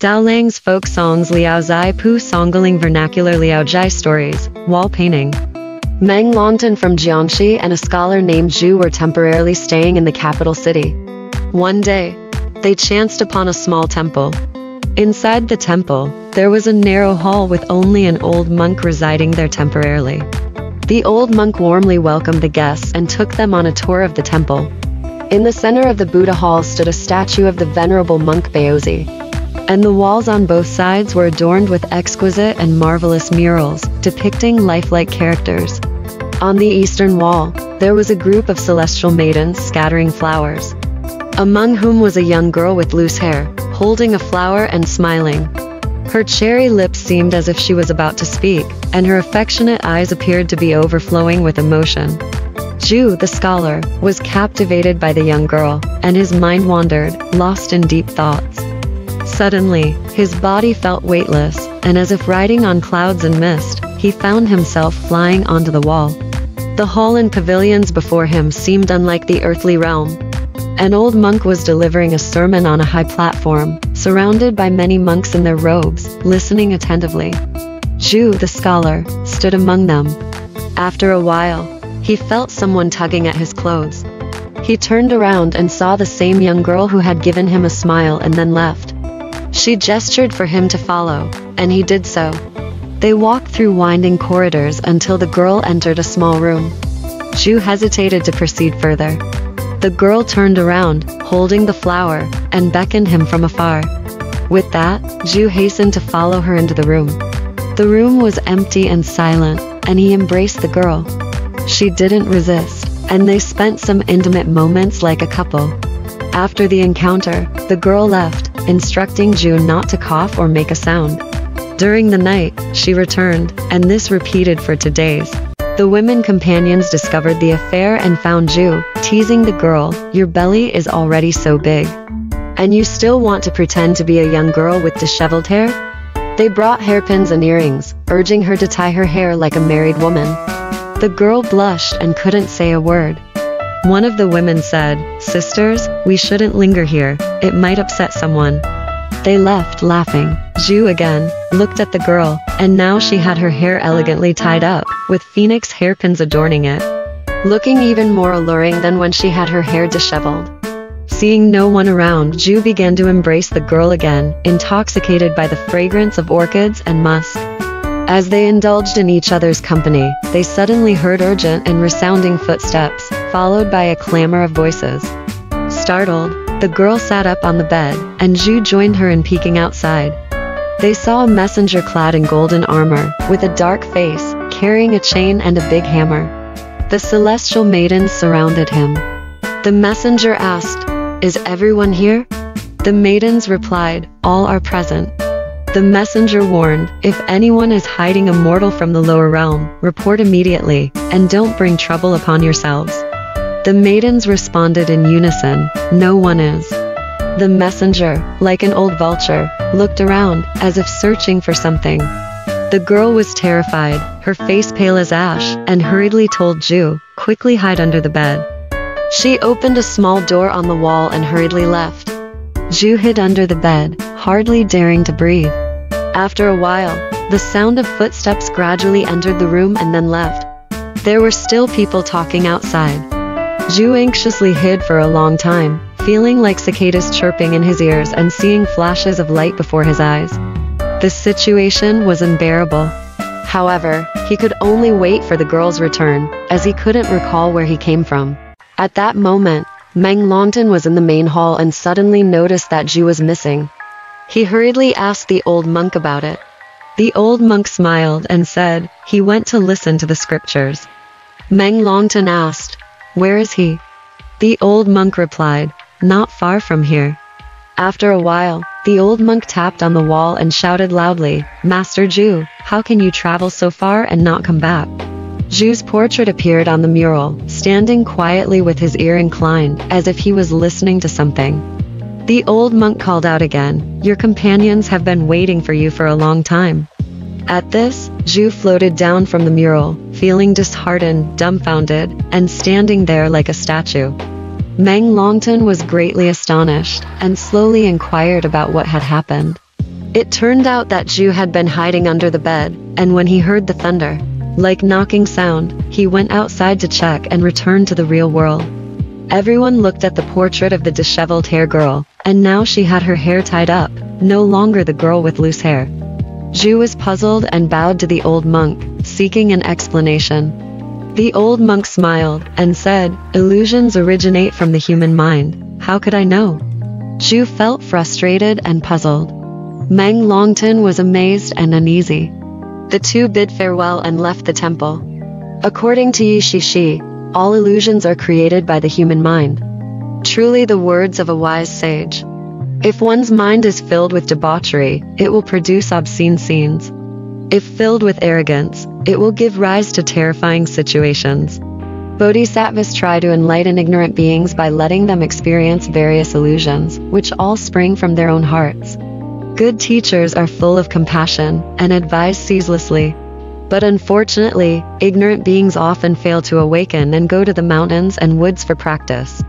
Dao Lang's folk songs, Liaozhai Pu Songling vernacular Liaozhai stories, wall painting. Meng Longtan from Jiangxi and a scholar named Zhu were temporarily staying in the capital city. One day, they chanced upon a small temple. Inside the temple, there was a narrow hall with only an old monk residing there temporarily. The old monk warmly welcomed the guests and took them on a tour of the temple. In the center of the Buddha hall stood a statue of the venerable monk Baozi, and the walls on both sides were adorned with exquisite and marvelous murals, depicting lifelike characters. On the eastern wall, there was a group of celestial maidens scattering flowers, among whom was a young girl with loose hair, holding a flower and smiling. Her cherry lips seemed as if she was about to speak, and her affectionate eyes appeared to be overflowing with emotion. Zhu, the scholar, was captivated by the young girl, and his mind wandered, lost in deep thoughts. Suddenly, his body felt weightless, and as if riding on clouds and mist, he found himself flying onto the wall. The hall and pavilions before him seemed unlike the earthly realm. An old monk was delivering a sermon on a high platform, surrounded by many monks in their robes, listening attentively. Zhu, the scholar, stood among them. After a while, he felt someone tugging at his clothes. He turned around and saw the same young girl who had given him a smile and then left. She gestured for him to follow, and he did so. They walked through winding corridors until the girl entered a small room. Zhu hesitated to proceed further. The girl turned around, holding the flower, and beckoned him from afar. With that, Zhu hastened to follow her into the room. The room was empty and silent, and he embraced the girl. She didn't resist, and they spent some intimate moments like a couple. After the encounter, the girl left, instructing Zhu not to cough or make a sound. During the night, she returned, and this repeated for 2 days. The women companions discovered the affair and found Zhu teasing the girl, "Your belly is already so big. And you still want to pretend to be a young girl with disheveled hair?" They brought hairpins and earrings, urging her to tie her hair like a married woman. The girl blushed and couldn't say a word. One of the women said, "Sisters, we shouldn't linger here, it might upset someone." They left, laughing. Zhu again looked at the girl, and now she had her hair elegantly tied up, with phoenix hairpins adorning it, looking even more alluring than when she had her hair disheveled. Seeing no one around, Zhu began to embrace the girl again, intoxicated by the fragrance of orchids and musk. As they indulged in each other's company, they suddenly heard urgent and resounding footsteps, followed by a clamor of voices. Startled, the girl sat up on the bed, and Zhu joined her in peeking outside. They saw a messenger clad in golden armor, with a dark face, carrying a chain and a big hammer. The celestial maidens surrounded him. The messenger asked, "Is everyone here?" The maidens replied, "All are present." The messenger warned, "If anyone is hiding a mortal from the lower realm, report immediately, and don't bring trouble upon yourselves." The maidens responded in unison, "No one is." The messenger, like an old vulture, looked around, as if searching for something. The girl was terrified, her face pale as ash, and hurriedly told Zhu, "Quickly hide under the bed." She opened a small door on the wall and hurriedly left. Zhu hid under the bed, hardly daring to breathe. After a while, the sound of footsteps gradually entered the room and then left. There were still people talking outside. Zhu anxiously hid for a long time, feeling like cicadas chirping in his ears and seeing flashes of light before his eyes. The situation was unbearable. However, he could only wait for the girl's return, as he couldn't recall where he came from. At that moment, Meng Longtan was in the main hall and suddenly noticed that Zhu was missing. He hurriedly asked the old monk about it. The old monk smiled and said he went to listen to the scriptures. Meng Longtan asked, "Where is he?" The old monk replied, "Not far from here." After a while, the old monk tapped on the wall and shouted loudly, "Master Zhu, how can you travel so far and not come back?" Zhu's portrait appeared on the mural, standing quietly with his ear inclined, as if he was listening to something. The old monk called out again, "Your companions have been waiting for you for a long time." At this, Zhu floated down from the mural, feeling disheartened, dumbfounded, and standing there like a statue. Meng Longtan was greatly astonished, and slowly inquired about what had happened. It turned out that Zhu had been hiding under the bed, and when he heard the thunder, like knocking sound, he went outside to check and returned to the real world. Everyone looked at the portrait of the disheveled hair girl, and now she had her hair tied up, no longer the girl with loose hair. Zhu was puzzled and bowed to the old monk, seeking an explanation. The old monk smiled and said, "Illusions originate from the human mind. How could I know?" Zhu felt frustrated and puzzled. Meng Longton was amazed and uneasy. The two bid farewell and left the temple. According to Yi Shishi, all illusions are created by the human mind. Truly the words of a wise sage. If one's mind is filled with debauchery, it will produce obscene scenes. If filled with arrogance, it will give rise to terrifying situations. Bodhisattvas try to enlighten ignorant beings by letting them experience various illusions, which all spring from their own hearts. Good teachers are full of compassion and advise ceaselessly. But unfortunately, ignorant beings often fail to awaken and go to the mountains and woods for practice.